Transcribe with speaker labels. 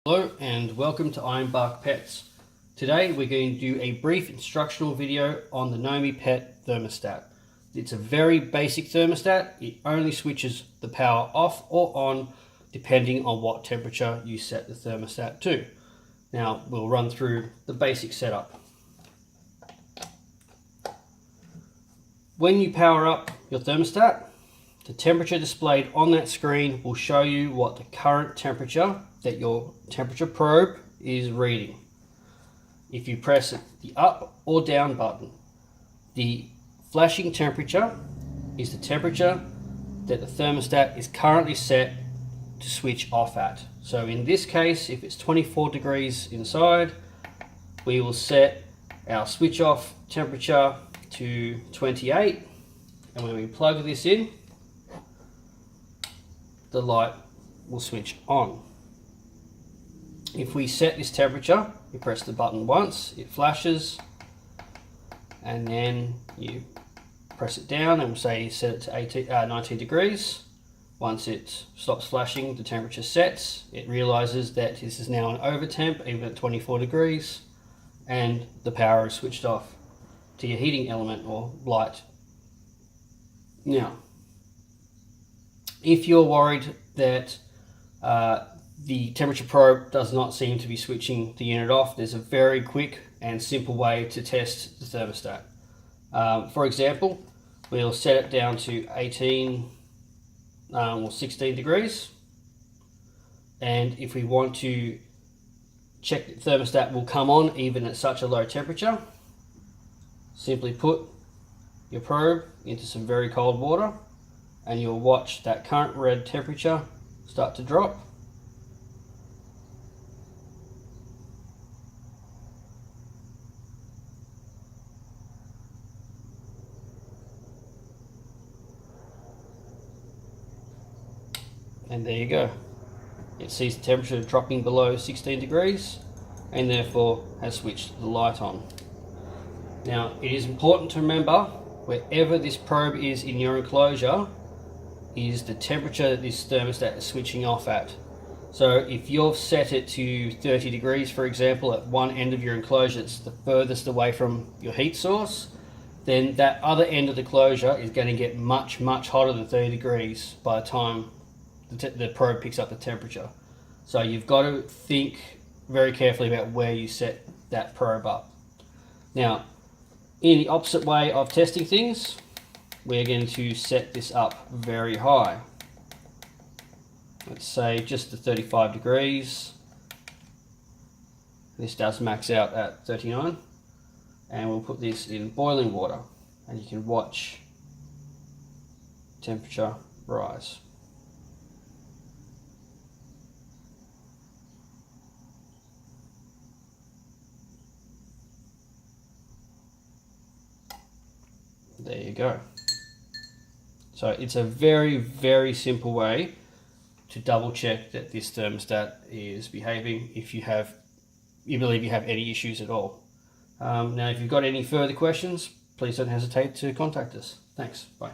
Speaker 1: Hello and welcome to Ironbark Pets. Today we're going to do a brief instructional video on the Nomoy Pet Thermostat. It's a very basic thermostat. It only switches the power off or on depending on what temperature you set the thermostat to. Now we'll run through the basic setup. When you power up your thermostat, the temperature displayed on that screen will show you what the current temperature that your temperature probe is reading. If you press the up or down button, the flashing temperature is the temperature that the thermostat is currently set to switch off at. So in this case, if it's 24 degrees inside, we will set our switch off temperature to 28, and when we plug this in, the light will switch on. If we set this temperature, you press the button once, it flashes, and then you press it down and say you set it to 19 degrees. Once it stops flashing, the temperature sets. It realizes that this is now an over temp, even at 24 degrees, and the power is switched off to your heating element or light. Now, if you're worried that the temperature probe does not seem to be switching the unit off, there's a very quick and simple way to test the thermostat. For example, we'll set it down to 18 or 16 degrees, and if we want to check the thermostat will come on even at such a low temperature, simply put your probe into some very cold water and you'll watch that current red temperature start to drop. And there you go. It sees the temperature dropping below 16 degrees and therefore has switched the light on. Now, it is important to remember wherever this probe is in your enclosure is the temperature that this thermostat is switching off at. So if you've set it to 30 degrees, for example, at one end of your enclosure, it's the furthest away from your heat source, then that other end of the enclosure is going to get much hotter than 30 degrees by the time the probe picks up the temperature. So you've got to think very carefully about where you set that probe up. Now, in the opposite way of testing things, we're going to set this up very high. Let's say just to 35 degrees. This does max out at 39. And we'll put this in boiling water and you can watch temperature rise. There you go. So it's a very simple way to double check that this thermostat is behaving if you believe you have any issues at all. Now if you've got any further questions, please don't hesitate to contact us. Thanks. Bye.